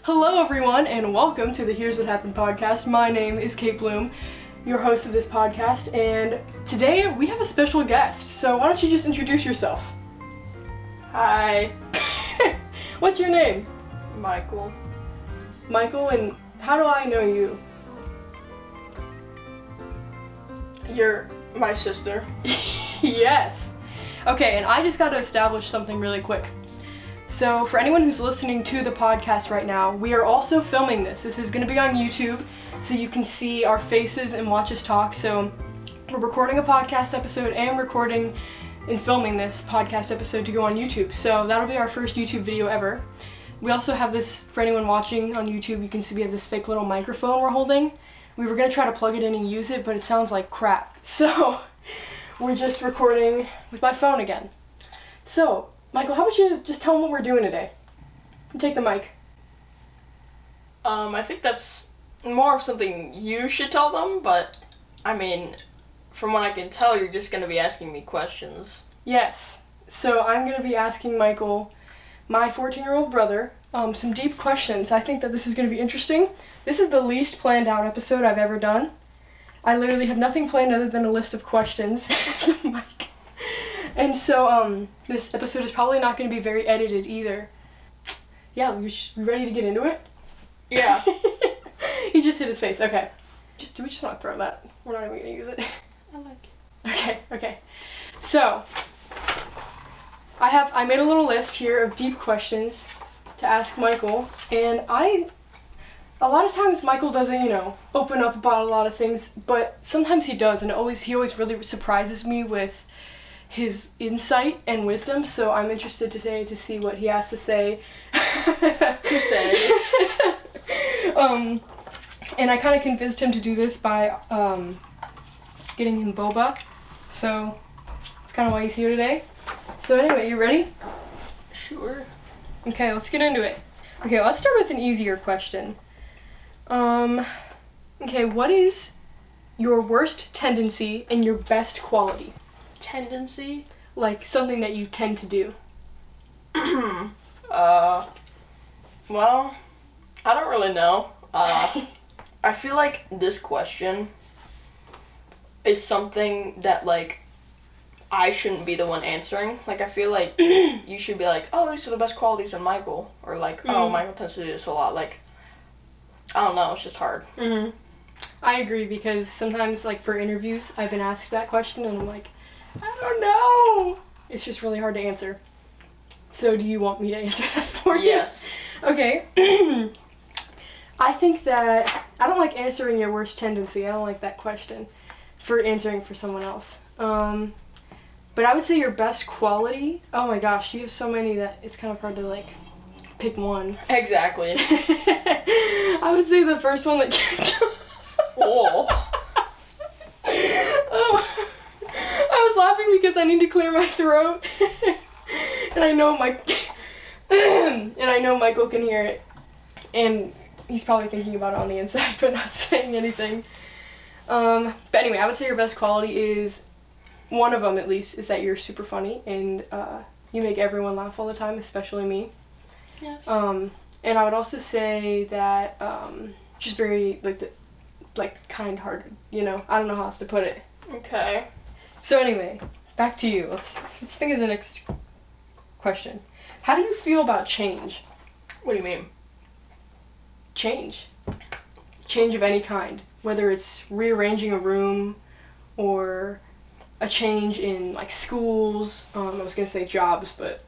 Hello everyone and welcome to the Here's What Happened podcast. My name is Kate Bloom, your host of this podcast, and today we have a special guest. So why don't you just introduce yourself? Hi. What's your name? Michael. Michael, and how do I know you? You're my sister. Yes. Okay, and I just got to establish something really quick. So for anyone who's listening to the podcast right now, we are also filming this. This is going to be on YouTube, so you can see our faces and watch us talk. So we're recording a podcast episode and recording and filming this podcast episode to go on YouTube. So that'll be our first YouTube video ever. We also have this, for anyone watching on YouTube, you can see we have this fake little microphone we're holding. We were going to try to plug it in and use it, but it sounds like crap. So we're just recording with my phone again. So Michael, how about you just tell them what we're doing today? Take the mic. I think that's more of something you should tell them, but I mean, from what I can tell, you're just gonna be asking me questions. Yes. So I'm gonna be asking Michael, my 14-year-old brother, some deep questions. I think that this is gonna be interesting. This is the least planned out episode I've ever done. I literally have nothing planned other than a list of questions. The mic. And so, this episode is probably not going to be very edited either. Yeah, we ready to get into it? Yeah. He just hit his face. Okay. Do we just want to throw that? We're not even going to use it. I like it. Okay. So, I made a little list here of deep questions to ask Michael, and a lot of times Michael doesn't, open up about a lot of things, but sometimes he does, and he always really surprises me with his insight and wisdom, so I'm interested today to see what he has to say. To say. And I kind of convinced him to do this by getting him boba, so that's kind of why he's here today. So anyway, you ready? Sure. Okay, let's get into it. Okay, let's start with an easier question. Okay, what is your worst tendency and your best quality? Tendency? Like something that you tend to do. Well, I don't really know. I feel like this question is something that, like, I shouldn't be the one answering. Like, I feel like you should be like, oh, these are the best qualities in Michael. Or like, oh, Michael tends to do this a lot. Like, I don't know, it's just hard. Mm-hmm. I agree, because sometimes, like, for interviews, I've been asked that question, and I'm like, I don't know. It's just really hard to answer. So do you want me to answer that for you? Yes. Okay. I think that I don't like answering your worst tendency. I don't like that question for answering for someone else. But I would say your best quality. Oh my gosh, you have so many that it's kind of hard to, like, pick one. Exactly. I would say the first one that Oh. I was laughing because I need to clear my throat. And I know Michael can hear it. And he's probably thinking about it on the inside but not saying anything. But anyway, I would say your best quality is, one of them at least, is that you're super funny and you make everyone laugh all the time, especially me. Yes. And I would also say that just very kind-hearted, I don't know how else to put it. Okay. So anyway, back to you. Let's think of the next question. How do you feel about change? What do you mean? Change of any kind, whether it's rearranging a room or a change in, like, schools. I was gonna say jobs, but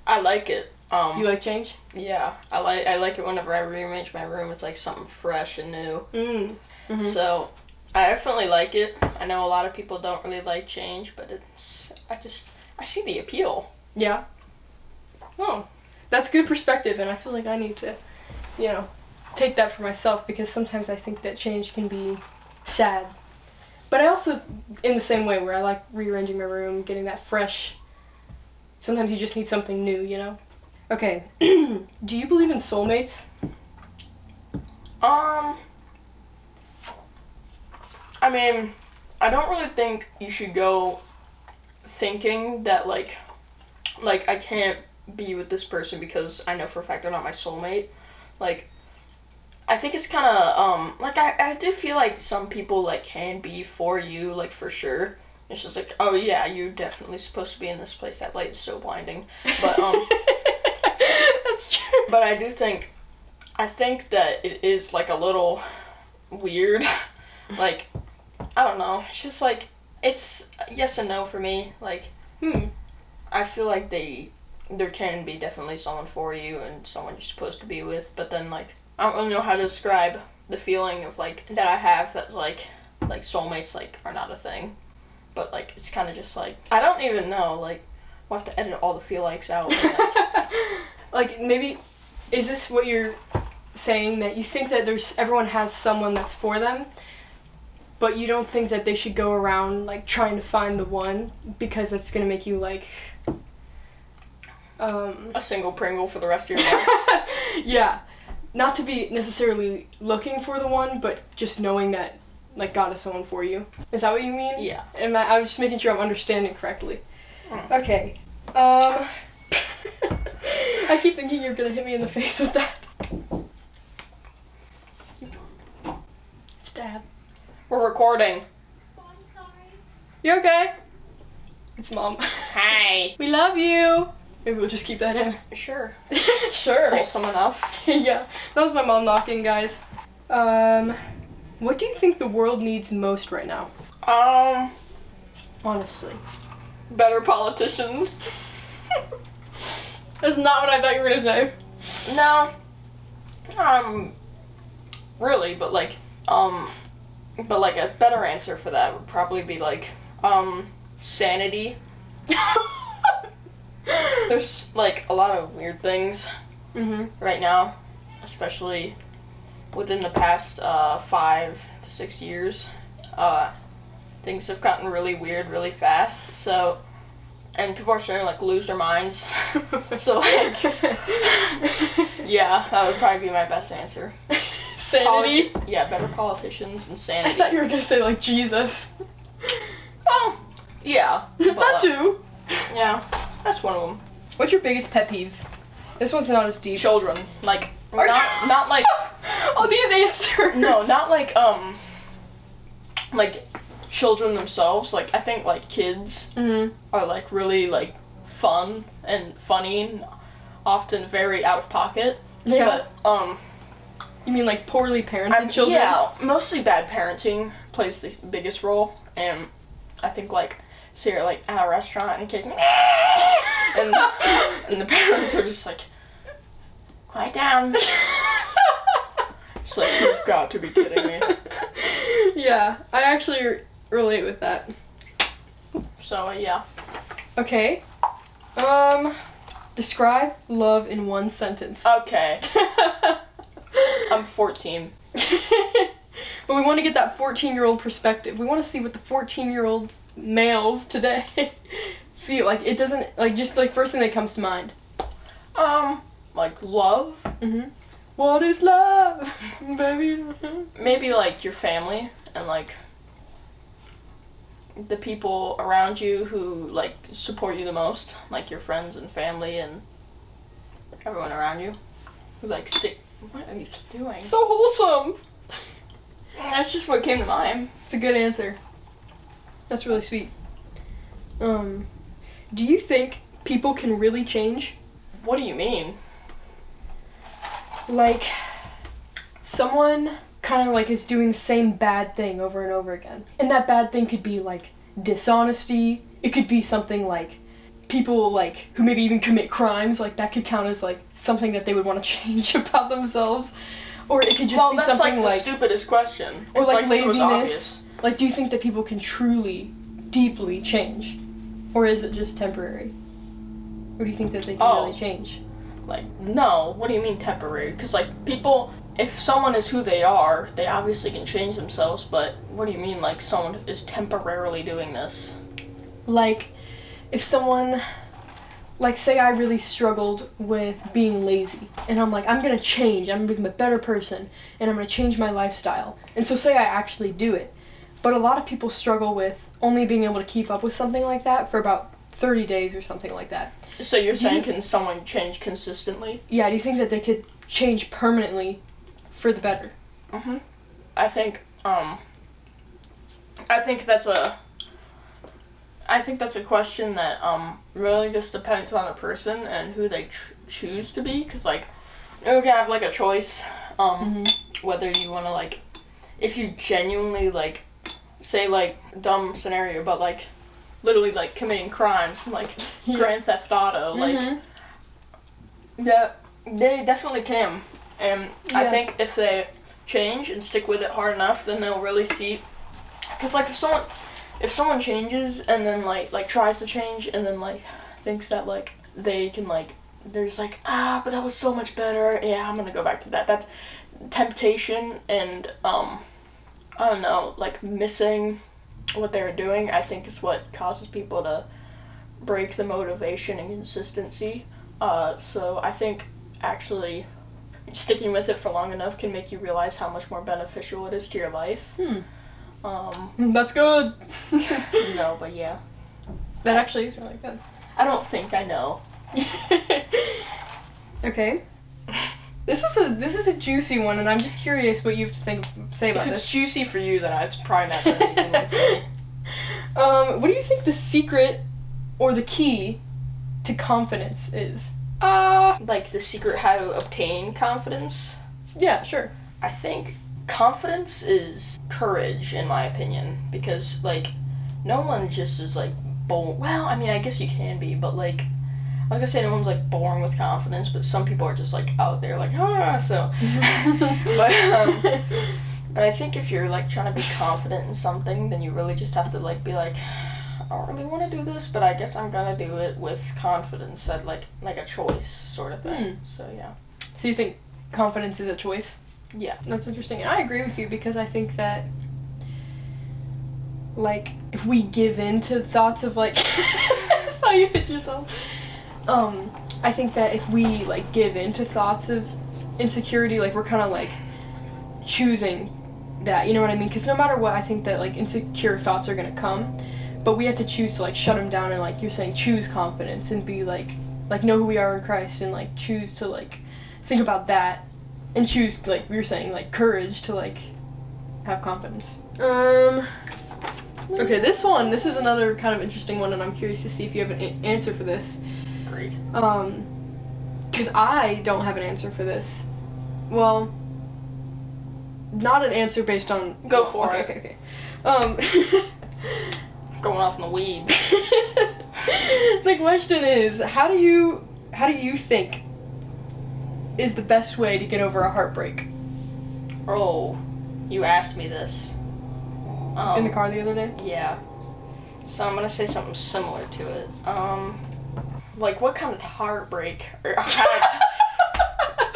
I like it. you like change? Yeah, I like it whenever I rearrange my room. It's like something fresh and new. Mm-hmm. So I definitely like it. I know a lot of people don't really like change, but I see the appeal. Yeah. Oh, that's good perspective, and I feel like I need to, take that for myself, because sometimes I think that change can be sad. But I also, in the same way, where I like rearranging my room, getting that fresh, sometimes you just need something new, Okay, do you believe in soulmates? I mean, I don't really think you should go thinking that, like I can't be with this person because I know for a fact they're not my soulmate. Like, I think it's kind of, like, I do feel like some people, like, can be for you, like, for sure. It's just like, oh, yeah, you're definitely supposed to be in this place. That light is so blinding. But, That's true. but I think that it is, like, a little weird. Like, I don't know. It's just, like, it's yes and no for me. Like, I feel like there can be definitely someone for you and someone you're supposed to be with, but then, like, I don't really know how to describe the feeling of, like, that I have that, like soulmates, like, are not a thing. But, like, it's kind of just, like, I don't even know, like, we'll have to edit all the feel likes out. But, like, Like, maybe, is this what you're saying, that you think that everyone has someone that's for them, but you don't think that they should go around, like, trying to find the one, because that's gonna make you, like, a single Pringle for the rest of your life. yeah. Not to be necessarily looking for the one, but just knowing that, like, God is someone for you. Is that what you mean? Yeah. I was just making sure I'm understanding correctly. Okay. I keep thinking you're gonna hit me in the face with that. Stab. We're recording. Oh, I'm sorry. You okay? It's Mom. Hi. We love you. Maybe we'll just keep that in. Sure. Sure. Wholesome enough. Yeah. That was my mom knocking, guys. What do you think the world needs most right now? Honestly. Better politicians. That's not what I thought you were gonna say. No. Really, but like a better answer for that would probably be like, sanity. There's, like, a lot of weird things right now, especially within the past 5 to 6 years. Things have gotten really weird really fast, so, and people are starting to, like, lose their minds. So, like, yeah, that would probably be my best answer. Sanity? Yeah, better politicians and I sanity. thought you were gonna say, like, Jesus. Oh, yeah. But, That too. Yeah, that's one of them. What's your biggest pet peeve? This one's not as deep. Children, like, not like, Oh, these answers. no, not like, like, children themselves. Like, I think, like, kids are, like, really, like, fun and funny and often very out of pocket. Yeah. But, You mean like poorly parented children? yeah, mostly bad parenting plays the biggest role, and I think, like, so you're, like, at a restaurant and kicking, and the parents are just like, quiet down. It's like, you've got to be kidding me. Yeah, I actually relate with that. So, yeah. Okay. Describe love in one sentence. Okay. I'm 14. But we want to get that 14-year-old perspective. We want to see what the 14-year-old males today feel. Like, it doesn't, like, just, like, first thing that comes to mind. Like, love? What is love? Baby. Maybe, like, your family and, like, the people around you who, like, support you the most. Like, your friends and family and everyone around you who, like, stick. What are you doing? So wholesome. That's just what came to mind. It's a good answer. That's really sweet. Do you think people can really change? What do you mean? Like, someone kind of like is doing the same bad thing over and over again. And that bad thing could be like dishonesty. It could be something like people like who maybe even commit crimes. Like that could count as like something that they would want to change about themselves. Or it could just be that's something like the stupidest question. or It's like so it's laziness. obvious. Like, do you think that people can truly, deeply change? Or is it just temporary? Or do you think that they can really change? Like, no. What do you mean temporary? Because, like, people, if someone is who they are, they obviously can change themselves, but what do you mean, like, someone is temporarily doing this? Like, if someone, like, say I really struggled with being lazy, and I'm like, I'm gonna change, I'm gonna become a better person, and I'm gonna change my lifestyle. And so say I actually do it. But a lot of people struggle with only being able to keep up with something like that for about 30 days or something like that. So you're saying, can someone change consistently? Yeah, do you think that they could change permanently for the better? Mhm. I think that's a question that really just depends on the person and who they choose to be, because like you can have like a choice whether you want to like, if you genuinely like, say like dumb scenario, but like literally like committing crimes like Grand Theft Auto, like yeah, they definitely can, and I think if they change and stick with it hard enough, then they'll really see. Because like if someone changes and then like tries to change and then like thinks that like they can like, they're just like, but that was so much better, yeah, I'm gonna go back to that. That's temptation and I don't know, like missing what they're doing, I think is what causes people to break the motivation and consistency. So I think actually sticking with it for long enough can make you realize how much more beneficial it is to your life. That's good. No, but yeah. That actually is really good. I don't think I know. Okay. This is a juicy one, and I'm just curious what you have to say about If it's this. juicy for you, then it's probably not going to be good for me. What do you think the secret or the key to confidence is? Like the secret how to obtain confidence? Yeah, sure. I think confidence is courage, in my opinion, because like no one just is like born. Well, I mean, I guess you can be, but like I was gonna say no one's like born with confidence, but some people are just like out there like so. But I think if you're like trying to be confident in something, then you really just have to like be like, I don't really want to do this, but I guess I'm gonna do it with confidence, at like a choice sort of thing. So yeah. So you think confidence is a choice? Yeah. That's interesting. And I agree with you, because I think that, like, if we give in to thoughts of, like, that's how you hit yourself. I think that if we, like, give in to thoughts of insecurity, like, we're kind of, like, choosing that, you know what I mean? Because no matter what, I think that, like, insecure thoughts are going to come, but we have to choose to, like, shut them down and, like, you're saying, choose confidence and be, like, know who we are in Christ and, like, choose to, like, think about that. And choose, like we were saying, like, courage to, like, have confidence. Okay, this is another kind of interesting one, and I'm curious to see if you have an answer for this. Great. Because I don't have an answer for this. Well, not an answer based on... Go for it. Okay. Going off in the weeds. The question is, how do you think is the best way to get over a heartbreak? Oh, you asked me this. In the car the other day? Yeah. So I'm gonna say something similar to it. Like what kind of heartbreak?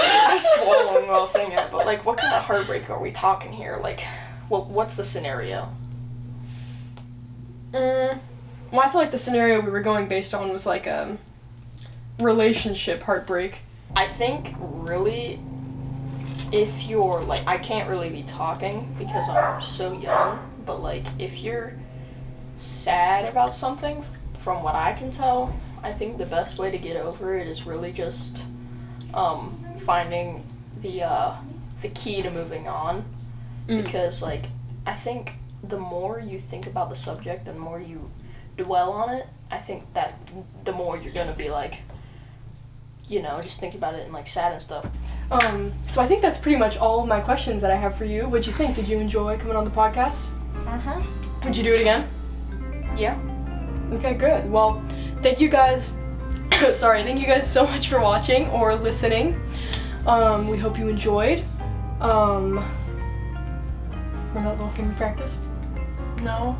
I'm swallowing while saying that, but like what kind of heartbreak are we talking here? Like, what's the scenario? Well, I feel like the scenario we were going based on was like a relationship heartbreak. I think really, if you're like, I can't really be talking because I'm so young, but like if you're sad about something, from what I can tell, I think the best way to get over it is really just finding the key to moving on. Because like I think the more you think about the subject and the more you dwell on it, I think that the more you're gonna be like, you know, just think about it and like sad and stuff. So I think that's pretty much all my questions that I have for you. What'd you think? Did you enjoy coming on the podcast? Would you do it again? Yeah. Okay, good. Well, thank you guys. Thank you guys so much for watching or listening. We hope you enjoyed. Remember that little thing we practiced? No.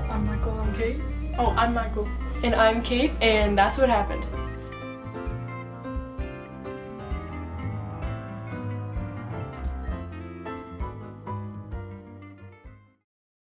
I'm Michael, I'm Kate. Oh, I'm Michael. And I'm Kate, and that's what happened.